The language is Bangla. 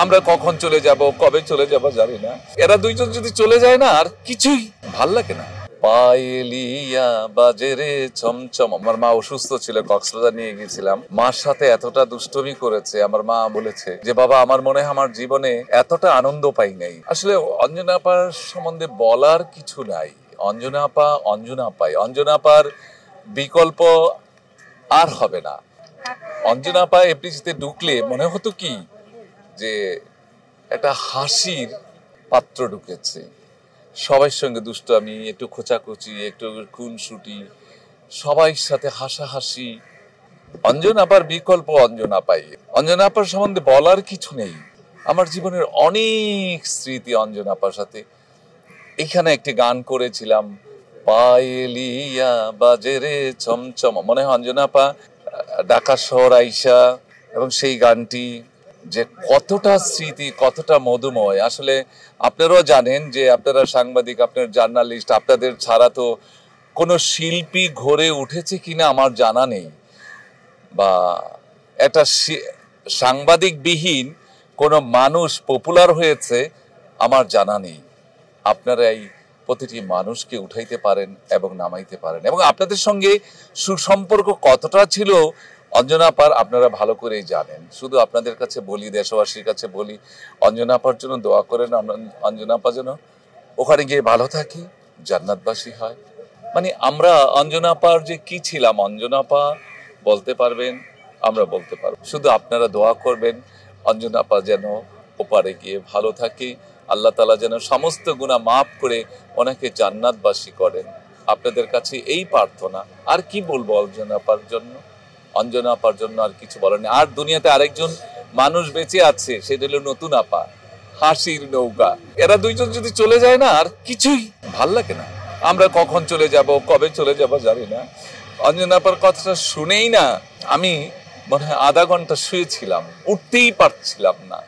আমরা কখন চলে যাব, কবে চলে যাব জানি না। এরা দুইজন যদি চলে যায় না, আর কিছুই ভাল লাগে না। পায়েলিয়া বাজেরে চমচম। আমার মা অসুস্থ ছিল, কক্সবাজার নিয়ে গিয়েছিলাম। মার সাথে এতটা দুষ্টমি করেছে। আমার মা বলেছে যে বাবা, আমার মনে হয় আমার জীবনে এতটা আনন্দ পাই নাই। আসলে অঞ্জনা আপার সম্বন্ধে বলার কিছু নাই। অঞ্জনা আপা অঞ্জনা আপাই। অঞ্জনা আপার বিকল্প আর হবে না। অঞ্জনা আপা এফডিসিতে ঢুকলে মনে হতো কি যে একটা হাসির পাত্র ঢুকেছে। সবাই সঙ্গে দুষ্টামি, একটু খোঁচাখুচি, একটু খুনসুটি, সবাই সাথে হাসাহাসি। অঞ্জনা আপার বিকল্প অঞ্জনা আপাই। অঞ্জনা আপার সম্বন্ধে বলার কিছু নেই। আমার জীবনের অনেক স্মৃতি অঞ্জনা আপার সাথে। এখানে একটি গান করেছিলাম, পায়েলিয়া বাজেরে চমচম। মনে হয় অঞ্জনা আপা ঢাকা শহর আইসা, এবং সেই গানটি যে কতটা স্মৃতি, কতটা মধুময়। আসলে আপনারাও জানেন যে আপনারা সাংবাদিক, আপনার জার্নালিস্ট, আপনাদের ছাড়া তো কোনো শিল্পী ঘরে উঠেছে কিনা আমার জানা নেই, বা একটা সাংবাদিক বিহীন কোনো মানুষ পপুলার হয়েছে আমার জানা নেই। আপনারা এই প্রতিটি মানুষকে উঠাইতে পারেন এবং নামাইতে পারেন, এবং আপনাদের সঙ্গে সুসম্পর্ক কতটা ছিল অঞ্জনা আপার আপনারা ভালো করেই জানেন। শুধু আপনাদের কাছে বলি, দেশবাসীর কাছে বলি, অঞ্জনা আপার জন্য দোয়া করেন। অঞ্জনা আপা যেন ওখানে গিয়ে ভালো থাকি, জান্নাতবাসী হয়। মানে আমরা অঞ্জনা আপার যে কি ছিলাম, অঞ্জনা আপা বলতে পারবেন, আমরা বলতে পারবো। শুধু আপনারা দোয়া করবেন অঞ্জনা আপা যেন ওপারে গিয়ে ভালো থাকে। আল্লাহ তাআলা যেন সমস্ত গুনাহ মাফ করে ওনাকে জান্নাতবাসী করেন। আপনাদের কাছে এই প্রার্থনা। আর কি বলবো অঞ্জনা আপার জন্য? অঞ্জনা আপার জন্য আর কিছু বলার নেই। আর দুনিয়াতে আরেকজন মানুষ বেঁচে আছে, সেটা হলো নতুন আপা, হাসির নৌকা। এরা দুইজন যদি চলে যায় না, আর কিছুই ভাল লাগে না। আমরা কখন চলে যাব, কবে চলে যাব জানি না। অঞ্জনা আপার কথাটা শুনেই না আমি মনে হয় আধা ঘন্টা শুয়েছিলাম, উঠতেই পারছিলাম না।